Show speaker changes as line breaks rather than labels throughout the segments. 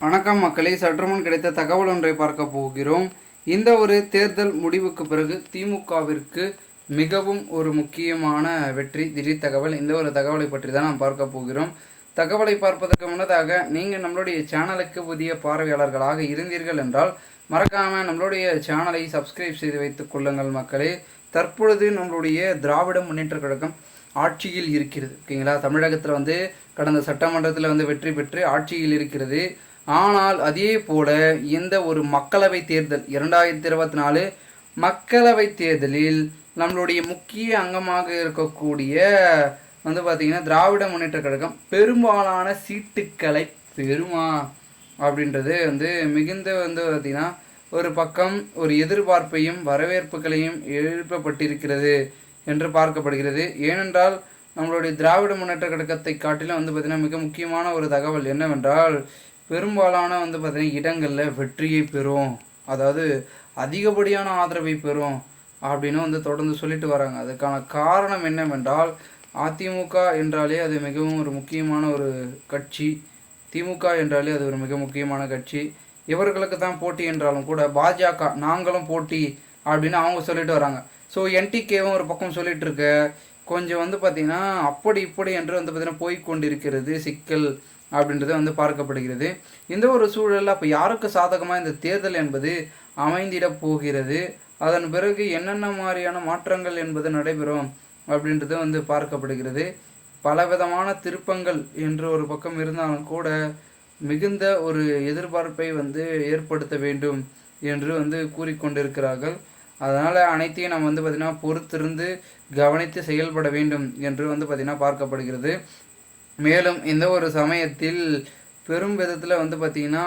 வணக்கம் மக்களே, சற்றுமுன் கிடைத்த தகவல் ஒன்றை பார்க்க போகிறோம். இந்த ஒரு தேர்தல் முடிவுக்கு பிறகு திமுகவிற்கு மிகவும் ஒரு முக்கியமான வெற்றி திடீர் தகவல். இந்த ஒரு தகவலை பற்றி தான் நாம் பார்க்க போகிறோம். தகவலை பார்ப்பதற்கு முன்னதாக நீங்கள் நம்மளுடைய சேனலுக்கு புதிய பார்வையாளர்களாக இருந்தீர்கள் என்றால் மறக்காமல் நம்மளுடைய சேனலை சப்ஸ்கிரைப் செய்து வைத்துக் கொள்ளுங்கள் மக்களே. தற்பொழுது நம்மளுடைய திராவிட முன்னேற்ற கழகம் ஆட்சியில் இருக்கிறது. ஓகேங்களா, தமிழகத்தில் கடந்த சட்டமன்றத்தில் வெற்றி பெற்று ஆட்சியில் இருக்கிறது. ஆனால் அதே போல இந்த ஒரு மக்களவை தேர்தல் 2024 மக்களவை தேர்தலில் நம்மளுடைய முக்கிய அங்கமாக இருக்கக்கூடிய பார்த்திங்கன்னா திராவிட முன்னேற்ற கழகம் பெரும்பாலான சீட்டுக்களை பெறுமா அப்படின்றது மிகுந்த பார்த்திங்கன்னா ஒரு பக்கம் ஒரு எதிர்பார்ப்பையும் வரவேற்புகளையும் எழுப்பப்பட்டிருக்கிறது என்று பார்க்கப்படுகிறது. ஏனென்றால் நம்மளுடைய திராவிட முன்னேற்ற கழகத்தை காட்டிலும் பார்த்திங்கன்னா மிக முக்கியமான ஒரு தகவல் என்னவென்றால் பெரும்பாலான பார்த்திங்கன்னா இடங்களில் வெற்றியை பெறும், அதாவது அதிகப்படியான ஆதரவை பெறும் அப்படின்னு தொடர்ந்து சொல்லிட்டு வராங்க. அதுக்கான காரணம் என்னவென்றால் அதிமுக என்றாலே அது மிகவும் ஒரு முக்கியமான ஒரு கட்சி, திமுக என்றாலே அது ஒரு மிக முக்கியமான கட்சி. இவர்களுக்கு தான் போட்டி என்றாலும் கூட பாஜக நாங்களும் போட்டி அப்படின்னு அவங்க சொல்லிட்டு வராங்க. ஸோ என்டிகேவும் ஒரு பக்கம் சொல்லிட்டு இருக்க கொஞ்சம் பார்த்திங்கன்னா அப்படி இப்படி என்று பார்த்திங்கன்னா போய்கொண்டிருக்கிறது சிக்கல் அப்படின்றது பார்க்கப்படுகிறது. இந்த ஒரு சூழலில் அப்போ யாருக்கு சாதகமாக இந்த தேர்தல் என்பது அமைந்திட போகிறது, அதன் பிறகு என்னென்ன மாதிரியான மாற்றங்கள் என்பது நடைபெறும் அப்படின்றது பார்க்கப்படுகிறது. பலவிதமான திருப்பங்கள் என்று ஒரு பக்கம் இருந்தாலும் கூட மிகுந்த ஒரு எதிர்பார்ப்பை ஏற்படுத்த வேண்டும் என்று கூறிக்கொண்டிருக்கிறார்கள். அதனால் அனைத்தையும் நம்ம பார்த்திங்கன்னா பொறுத்திருந்து கவனித்து செயல்பட வேண்டும் என்று பார்த்திங்கன்னா பார்க்கப்படுகிறது. மேலும் இந்த ஒரு சமயத்தில் பெரும் விதத்தில் பார்த்திங்கன்னா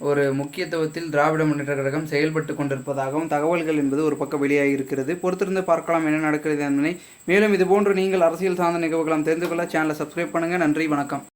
ஒரு முக்கியத்துவத்தில் திராவிட முன்னேற்ற கழகம் செயல்பட்டு கொண்டிருப்பதாகவும் தகவல்கள் என்பது ஒரு பக்கம் வெளியாகி இருக்கிறது. பொறுத்திருந்து பார்க்கலாம் என்ன நடக்கிறது என்பதை. மேலும் இதுபோன்று நீங்கள் அரசியல் சார்ந்த நிகழ்வுகளாம் தெரிந்து கொள்ள சேனலை சப்ஸ்கிரைப் பண்ணுங்கள். நன்றி, வணக்கம்.